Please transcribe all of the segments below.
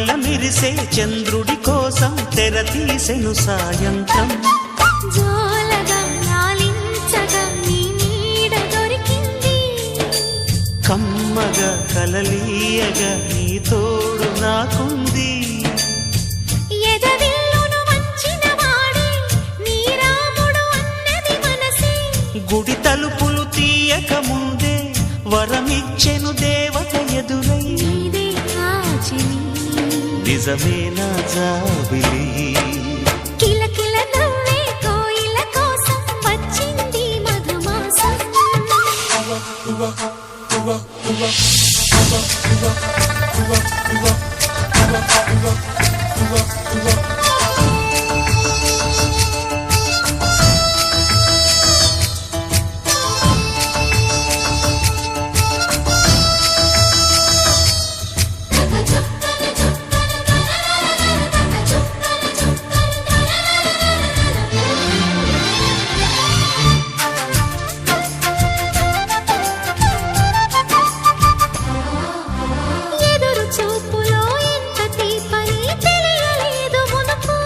మిల మిరిసే చంద్రుడి కోసం తెర తీసెను సాయంత్రం. జోలగా లాలించగా నీ నీడ దొరికింది, కమ్మగా కలలీయగా నీ తోడు నాకుంది. ఎదవిల్లును వంచిన వాడే నీ రాముడు అన్నది మనసే, గుడి తలుపులు తీయక ముందే వరమిచ్చెను దేవత ఎదురై. నీదే ఆచని నిజమేనా జాబిలి, కిలకిల నవ్వే కోయిల కోసం వచ్చింది మధుమాసం. ఎదురు చూపులో ఎంత తీపని తెలియలేదు మునుపు,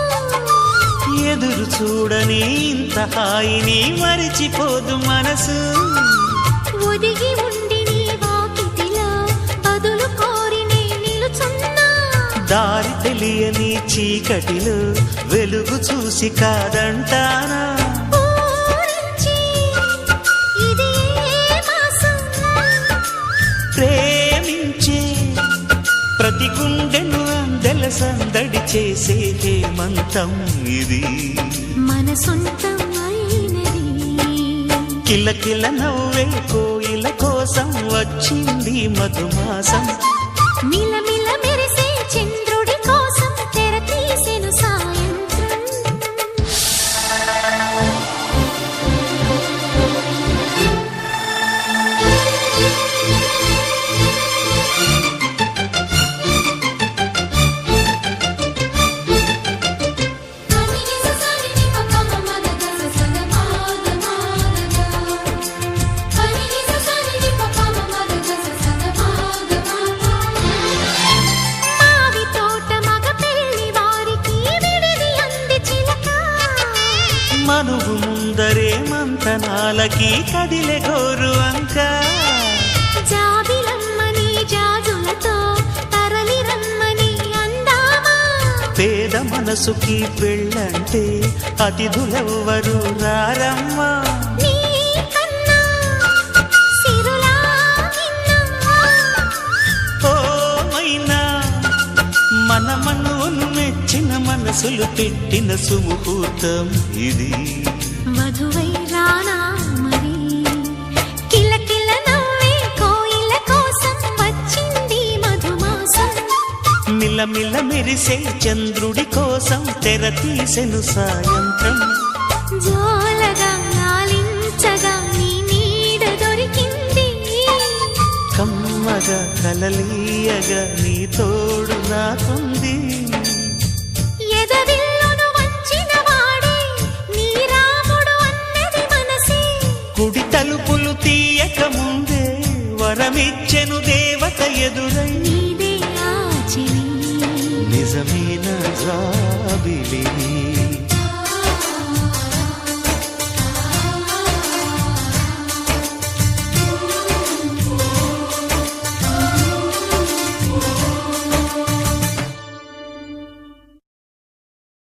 ఎదురు చూడని ఇంత హాయిని మరిచిపోదు మనసు. ఒదిగి ఉండి నీ వాకిటిలో బదులు కోరి నే నిలుచున్నా, దారి తెలియని చీకటిలో వెలుగు చూసి కాదంటానా. ఊరించి ఇది ఏ మాసం, ప్రేమించే ప్రతి గుండెను అందెల సందడి చేసే హేమంతం ఇది. మన సొంతం అయినది, కిలకిల నవ్వే కోయిల కోసం వచ్చింది మధుమాసం. మిలమిల మెరిసే చంద్రుడి కోసం తెర తీసెను సాయంత్రం. మావి తోట మగ పెళ్లి వారికి విడిది అంది చిలక, మనువు ముందరే మంతనాలకి కదిలే గోరు అంక. జాబిలమ్మని జాజులతో తరలి రమ్మని అందామా, పేద మనసుకి పెళ్ళంటే అతిథులెవ్వరు రారమ్మా. నీ కన్నా సిరులా నిన్నా, ఓ మైనా మన మనువును మెచ్చిన మనసులు పెట్టిన సుముహూర్తం ఇది. వధువై రానా మరి, కిలకిల నవ్వే కోయిల కోసం వచ్చింది మధుమాసం. మిలమిల మెరిసే చంద్రుడి కోసం తెర తీసెను సాయంత్రం. జోలగా లాలించగా నీ నీడ దొరికింది, కమ్మగా కలలీయగా నీ తోడు నాకుంది. ఎదవిల్లును వంచిన వాడే నీ రాముడు అన్నది మనసే, గుడి తలుపులు తీయక ముందే వరమిచ్చెను దేవత ఎదురై. నీదే ఆచని నిజమేనా జాబిలి.